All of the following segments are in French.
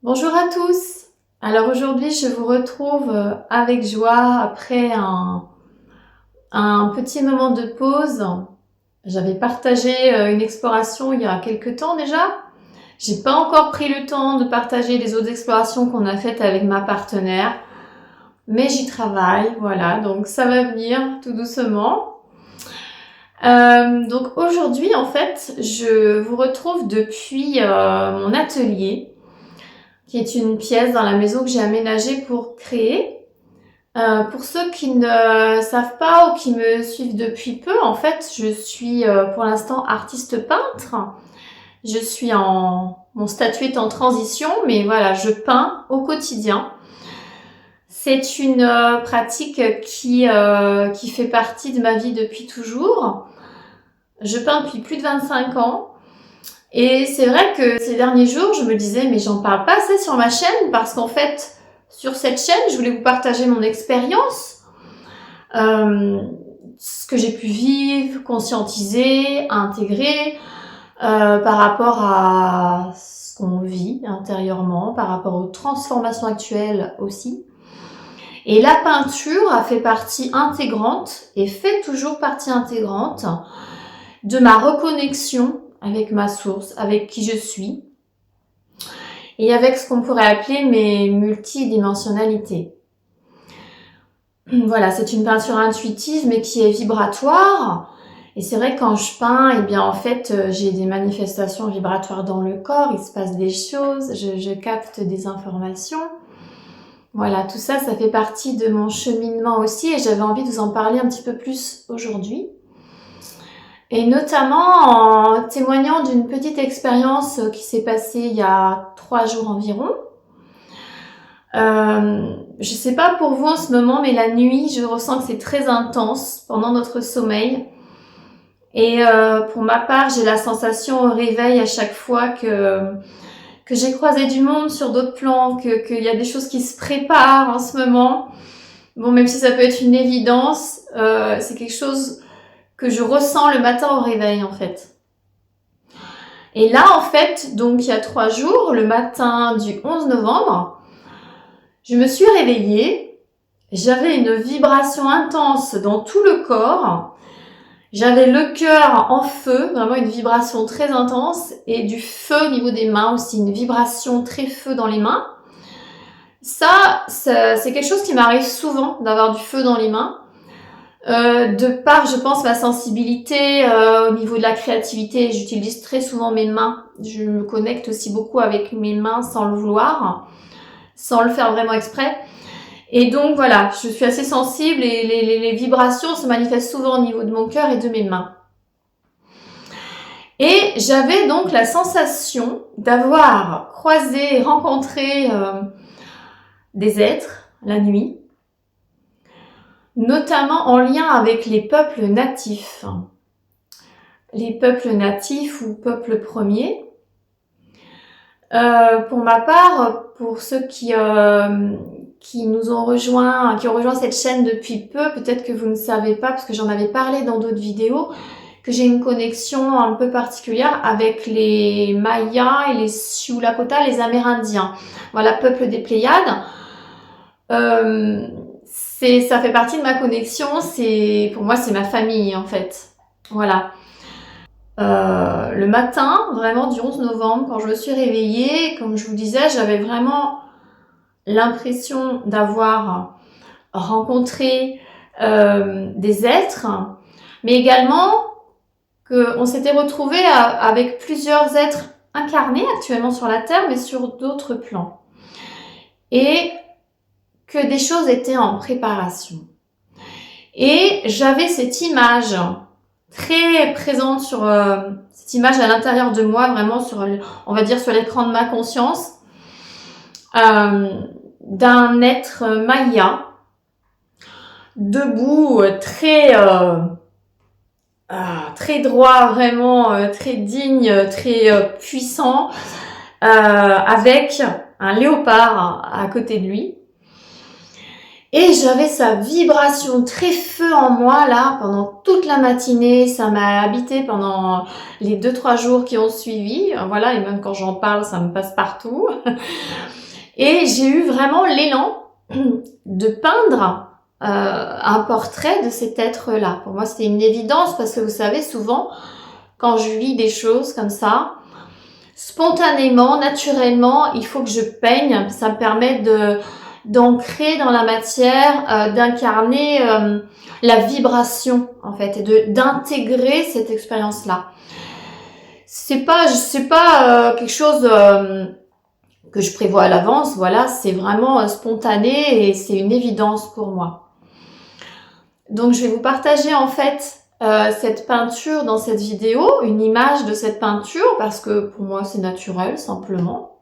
Bonjour à tous. Alors aujourd'hui, je vous retrouve avec joie après un petit moment de pause. J'avais partagé une exploration il y a quelques temps déjà. J'ai pas encore pris le temps de partager les autres explorations qu'on a faites avec ma partenaire, mais j'y travaille, voilà, donc ça va venir tout doucement. Donc aujourd'hui, en fait, je vous retrouve depuis mon atelier, qui est une pièce dans la maison que j'ai aménagée pour créer. Pour ceux qui ne savent pas ou qui me suivent depuis peu, en fait, je suis pour l'instant artiste peintre. Mon statut est en transition, mais voilà, je peins au quotidien. C'est une pratique qui fait partie de ma vie depuis toujours. Je peins depuis plus de 25 ans. Et c'est vrai que ces derniers jours, je me disais, mais j'en parle pas assez sur ma chaîne parce qu'en fait, sur cette chaîne, je voulais vous partager mon expérience, ce que j'ai pu vivre, conscientiser, intégrer par rapport à ce qu'on vit intérieurement, par rapport aux transformations actuelles aussi. Et la peinture a fait partie intégrante et fait toujours partie intégrante de ma reconnexion avec ma source, avec qui je suis et avec ce qu'on pourrait appeler mes multidimensionnalités. Voilà, c'est une peinture intuitive mais qui est vibratoire. Et c'est vrai que quand je peins, eh bien en fait, j'ai des manifestations vibratoires dans le corps, il se passe des choses, je capte des informations. Voilà, tout ça, ça fait partie de mon cheminement aussi et j'avais envie de vous en parler un petit peu plus aujourd'hui. Et notamment en témoignant d'une petite expérience qui s'est passée il y a 3 jours environ. Je sais pas pour vous en ce moment, mais la nuit, je ressens que c'est très intense pendant notre sommeil. Et pour ma part, j'ai la sensation au réveil à chaque fois que j'ai croisé du monde sur d'autres plans, qu'il y a des choses qui se préparent en ce moment. Bon, même si ça peut être une évidence, c'est quelque chose que je ressens le matin au réveil en fait. Et là, en fait, donc il y a 3 jours, le matin du 11 novembre, je me suis réveillée, j'avais une vibration intense dans tout le corps, j'avais le cœur en feu, vraiment une vibration très intense, et du feu au niveau des mains aussi, une vibration très feu dans les mains. Ça c'est quelque chose qui m'arrive souvent, d'avoir du feu dans les mains. De par, je pense, ma sensibilité au niveau de la créativité, j'utilise très souvent mes mains. Je me connecte aussi beaucoup avec mes mains sans le vouloir, sans le faire vraiment exprès. Et donc voilà, je suis assez sensible et les vibrations se manifestent souvent au niveau de mon cœur et de mes mains. Et j'avais donc la sensation d'avoir croisé et rencontré des êtres la nuit, notamment en lien avec les peuples natifs. Les peuples natifs ou peuples premiers. Pour ma part, pour ceux qui nous ont rejoint, qui ont rejoint cette chaîne depuis peu, peut-être que vous ne savez pas, parce que j'en avais parlé dans d'autres vidéos, que j'ai une connexion un peu particulière avec les Mayas et les Sioux Lakota, les Amérindiens. Voilà, peuple des Pléiades. Ça fait partie de ma connexion, pour moi, c'est ma famille, en fait. Voilà. Le matin, vraiment du 11 novembre, quand je me suis réveillée, comme je vous disais, j'avais vraiment l'impression d'avoir rencontré des êtres, mais également qu'on s'était retrouvés avec plusieurs êtres incarnés actuellement sur la Terre, mais sur d'autres plans. Et que des choses étaient en préparation. Et j'avais cette image très présente sur cette image à l'intérieur de moi, vraiment sur, on va dire, sur l'écran de ma conscience, d'un être maya, debout, très droit, vraiment très digne, très puissant, avec un léopard à côté de lui. Et j'avais sa vibration très feu en moi là pendant toute la matinée. Ça m'a habité pendant les 2-3 jours qui ont suivi. Voilà, et même quand j'en parle, ça me passe partout. Et j'ai eu vraiment l'élan de peindre un portrait de cet être-là. Pour moi, c'était une évidence parce que vous savez, souvent, quand je vis des choses comme ça, spontanément, naturellement, il faut que je peigne. Ça me permet d'ancrer dans la matière, d'incarner la vibration en fait, et d'intégrer cette expérience-là. C'est pas quelque chose que je prévois à l'avance. Voilà, c'est vraiment spontané et c'est une évidence pour moi. Donc je vais vous partager en fait cette peinture dans cette vidéo, une image de cette peinture parce que pour moi c'est naturel simplement.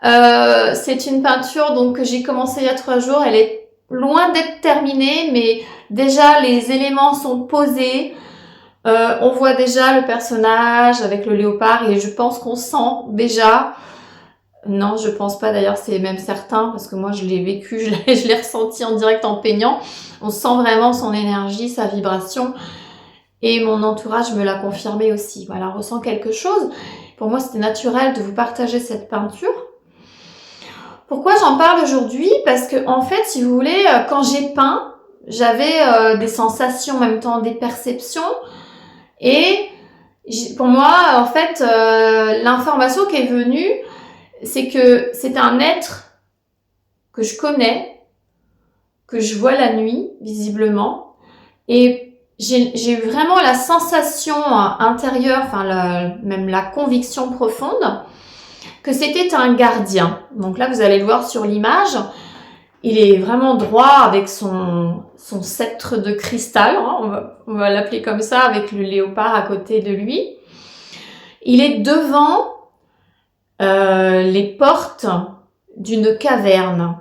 C'est une peinture donc que j'ai commencé il y a 3 jours. Elle est loin d'être terminée, mais déjà les éléments sont posés. On voit déjà le personnage avec le léopard et je pense qu'on sent déjà. Non, je pense pas d'ailleurs, c'est même certain parce que moi je l'ai vécu, je l'ai ressenti en direct en peignant. On sent vraiment son énergie, sa vibration et mon entourage me l'a confirmé aussi. Voilà, on ressent quelque chose. Pour moi, c'était naturel de vous partager cette peinture. Pourquoi j'en parle aujourd'hui? Parce que en fait, si vous voulez, quand j'ai peint, j'avais des sensations, en même temps des perceptions. Et pour moi, en fait, l'information qui est venue, c'est que c'est un être que je connais, que je vois la nuit, visiblement. Et j'ai eu vraiment la sensation intérieure, enfin même la conviction profonde, que c'était un gardien. Donc là, vous allez le voir sur l'image. Il est vraiment droit avec son sceptre de cristal, hein, on va l'appeler comme ça, avec le léopard à côté de lui. Il est devant les portes d'une caverne.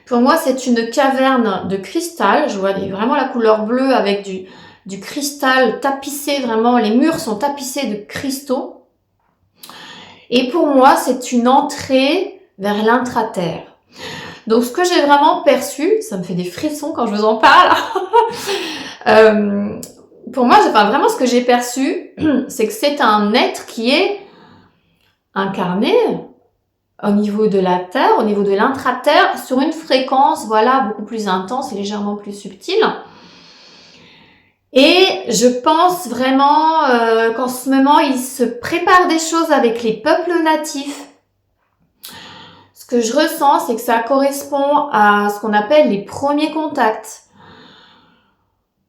Pour moi, c'est une caverne de cristal. Je vois vraiment la couleur bleue avec du cristal tapissé, vraiment, les murs sont tapissés de cristaux. Et pour moi, c'est une entrée vers l'intraterre. Donc, ce que j'ai vraiment perçu, ça me fait des frissons quand je vous en parle. Pour moi, vraiment ce que j'ai perçu, c'est que c'est un être qui est incarné au niveau de la Terre, au niveau de l'intraterre, sur une fréquence, voilà, beaucoup plus intense et légèrement plus subtile. Et je pense vraiment qu'en ce moment, il se prépare des choses avec les peuples natifs. Ce que je ressens, c'est que ça correspond à ce qu'on appelle les premiers contacts.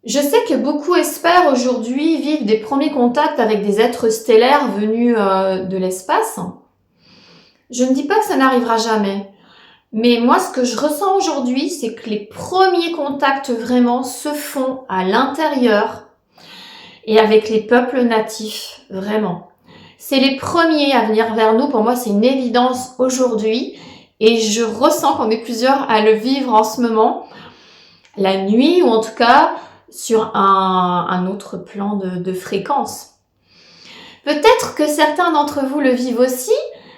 Je sais que beaucoup espèrent aujourd'hui vivre des premiers contacts avec des êtres stellaires venus de l'espace. Je ne dis pas que ça n'arrivera jamais. Mais moi, ce que je ressens aujourd'hui, c'est que les premiers contacts vraiment se font à l'intérieur et avec les peuples natifs, vraiment. C'est les premiers à venir vers nous. Pour moi, c'est une évidence aujourd'hui et je ressens qu'on est plusieurs à le vivre en ce moment, la nuit ou en tout cas sur un autre plan de fréquence. Peut-être que certains d'entre vous le vivent aussi.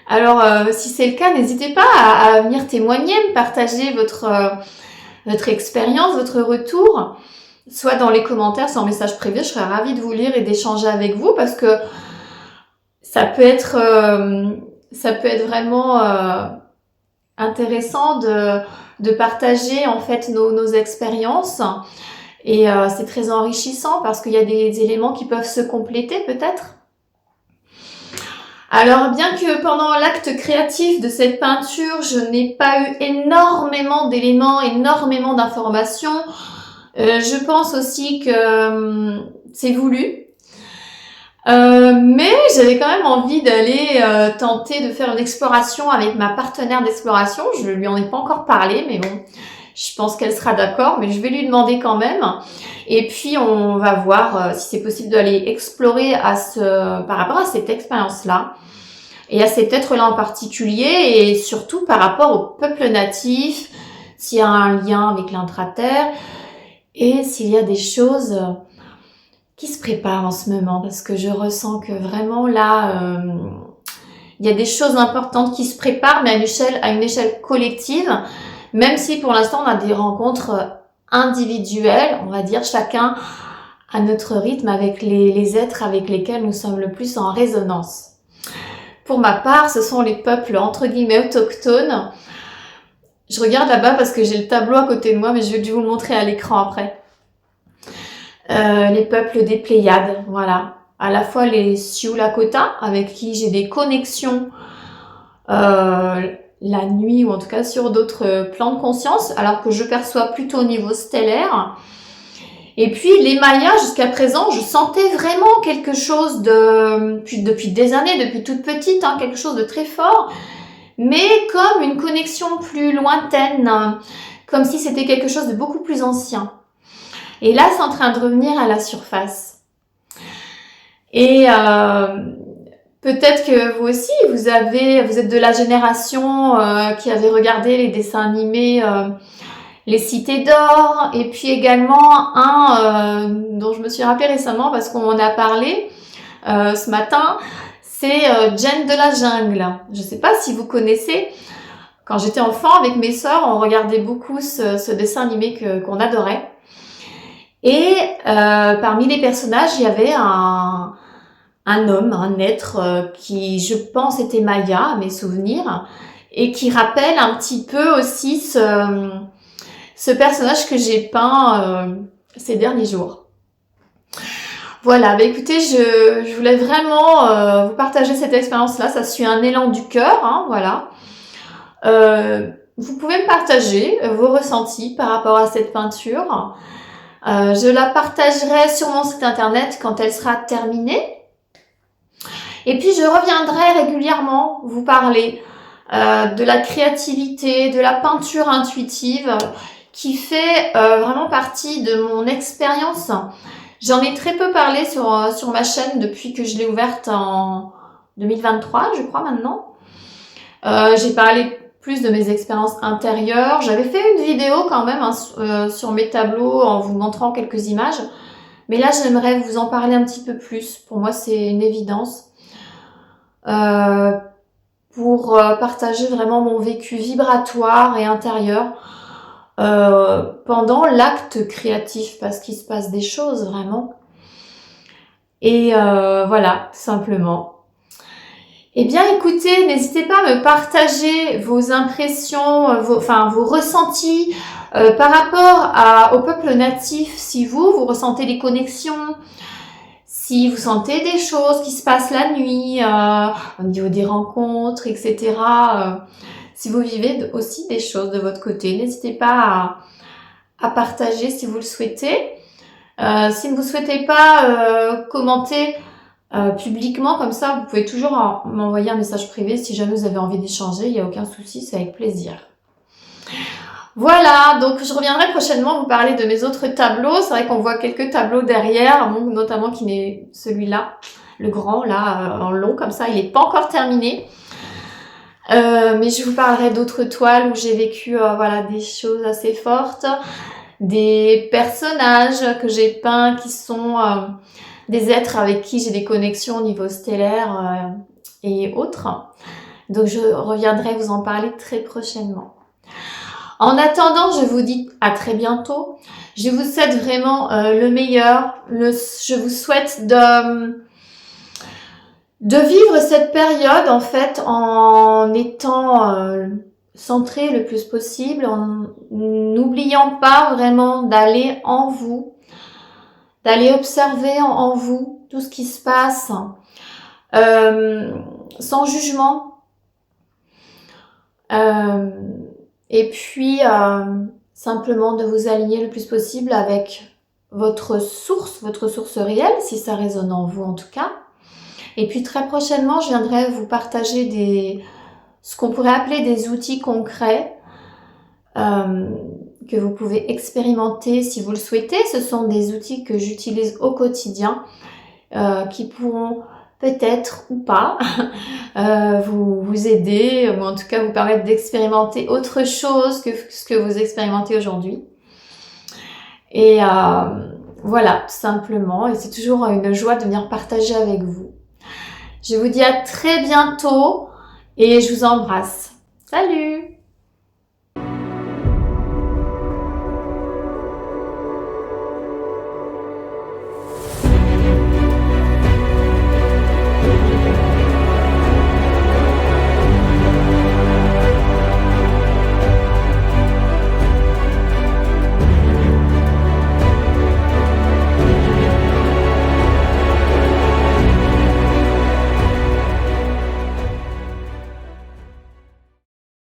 Alors, si c'est le cas, n'hésitez pas à venir témoigner, me partager votre expérience, votre retour, soit dans les commentaires, soit en message privé. Je serais ravie de vous lire et d'échanger avec vous parce que ça peut être vraiment intéressant de partager en fait nos expériences. Et c'est très enrichissant parce qu'il y a des éléments qui peuvent se compléter peut-être. Alors, bien que pendant l'acte créatif de cette peinture, je n'ai pas eu énormément d'éléments, énormément d'informations, je pense aussi que c'est voulu. Mais j'avais quand même envie d'aller tenter de faire une exploration avec ma partenaire d'exploration. Je lui en ai pas encore parlé, mais bon, je pense qu'elle sera d'accord, mais je vais lui demander quand même. Et puis, on va voir si c'est possible d'aller explorer par rapport à cette expérience-là et à cet être-là en particulier et surtout par rapport au peuple natif, s'il y a un lien avec l'intraterre et s'il y a des choses qui se préparent en ce moment parce que je ressens que vraiment là, il y a des choses importantes qui se préparent mais à une échelle collective. Même si pour l'instant on a des rencontres individuelles, on va dire chacun à notre rythme avec les êtres avec lesquels nous sommes le plus en résonance. Pour ma part, ce sont les peuples entre guillemets autochtones. Je regarde là-bas parce que j'ai le tableau à côté de moi, mais je vais dû vous le montrer à l'écran après. Les peuples des Pléiades, voilà. À la fois les Sioux Lakota, avec qui j'ai des connexions la nuit, ou en tout cas sur d'autres plans de conscience, alors que je perçois plutôt au niveau stellaire. Et puis les Mayas, jusqu'à présent, je sentais vraiment quelque chose depuis des années, depuis toute petite, quelque chose de très fort, mais comme une connexion plus lointaine, comme si c'était quelque chose de beaucoup plus ancien. Et là, c'est en train de revenir à la surface. Et peut-être que vous aussi, vous êtes de la génération qui avait regardé les dessins animés Les Cités d'Or, et puis également un dont je me suis rappelé récemment parce qu'on en a parlé ce matin, c'est Jane de la Jungle. Je ne sais pas si vous connaissez. Quand j'étais enfant, avec mes sœurs, on regardait beaucoup ce dessin animé qu'on adorait. Et parmi les personnages, il y avait un homme, un être qui, je pense, était Maya, à mes souvenirs, et qui rappelle un petit peu aussi ce personnage que j'ai peint ces derniers jours. Voilà, écoutez, je voulais vraiment vous partager cette expérience-là. Ça suit un élan du cœur, voilà. Vous pouvez me partager vos ressentis par rapport à cette peinture. Je la partagerai sur mon site internet quand elle sera terminée. Et puis je reviendrai régulièrement vous parler de la créativité, de la peinture intuitive qui fait vraiment partie de mon expérience. J'en ai très peu parlé sur ma chaîne depuis que je l'ai ouverte en 2023, je crois maintenant. J'ai parlé plus de mes expériences intérieures. J'avais fait une vidéo quand même sur mes tableaux en vous montrant quelques images. Mais là, j'aimerais vous en parler un petit peu plus. Pour moi, c'est une évidence. Pour partager vraiment mon vécu vibratoire et intérieur pendant l'acte créatif, parce qu'il se passe des choses vraiment. Et voilà, tout simplement. Eh bien, écoutez, n'hésitez pas à me partager vos impressions, vos ressentis par rapport au peuple natif, si vous ressentez des connexions, si vous sentez des choses qui se passent la nuit, au niveau des rencontres, etc. Si vous vivez aussi des choses de votre côté, n'hésitez pas à partager si vous le souhaitez. Si vous ne souhaitez pas commenter publiquement comme ça, vous pouvez toujours m'envoyer un message privé si jamais vous avez envie d'échanger, il n'y a aucun souci, c'est avec plaisir. Voilà, donc je reviendrai prochainement vous parler de mes autres tableaux. C'est vrai qu'on voit quelques tableaux derrière, notamment qui n'est celui-là, le grand, là, en long comme ça, il n'est pas encore terminé. Mais je vous parlerai d'autres toiles où j'ai vécu des choses assez fortes, des personnages que j'ai peints qui sont des êtres avec qui j'ai des connexions au niveau stellaire et autres. Donc je reviendrai vous en parler très prochainement. En attendant, je vous dis à très bientôt. Je vous souhaite vraiment le meilleur. Je vous souhaite de vivre cette période en fait en étant centré le plus possible, en n'oubliant pas vraiment d'aller en vous, d'aller observer en vous tout ce qui se passe sans jugement. Et puis, simplement de vous aligner le plus possible avec votre source réelle, si ça résonne en vous en tout cas. Et puis très prochainement, je viendrai vous partager ce qu'on pourrait appeler des outils concrets que vous pouvez expérimenter si vous le souhaitez. Ce sont des outils que j'utilise au quotidien qui pourront peut-être ou pas vous aider ou en tout cas vous permettre d'expérimenter autre chose que ce que vous expérimentez aujourd'hui. Et voilà, tout simplement. Et c'est toujours une joie de venir partager avec vous. Je vous dis à très bientôt et je vous embrasse. Salut!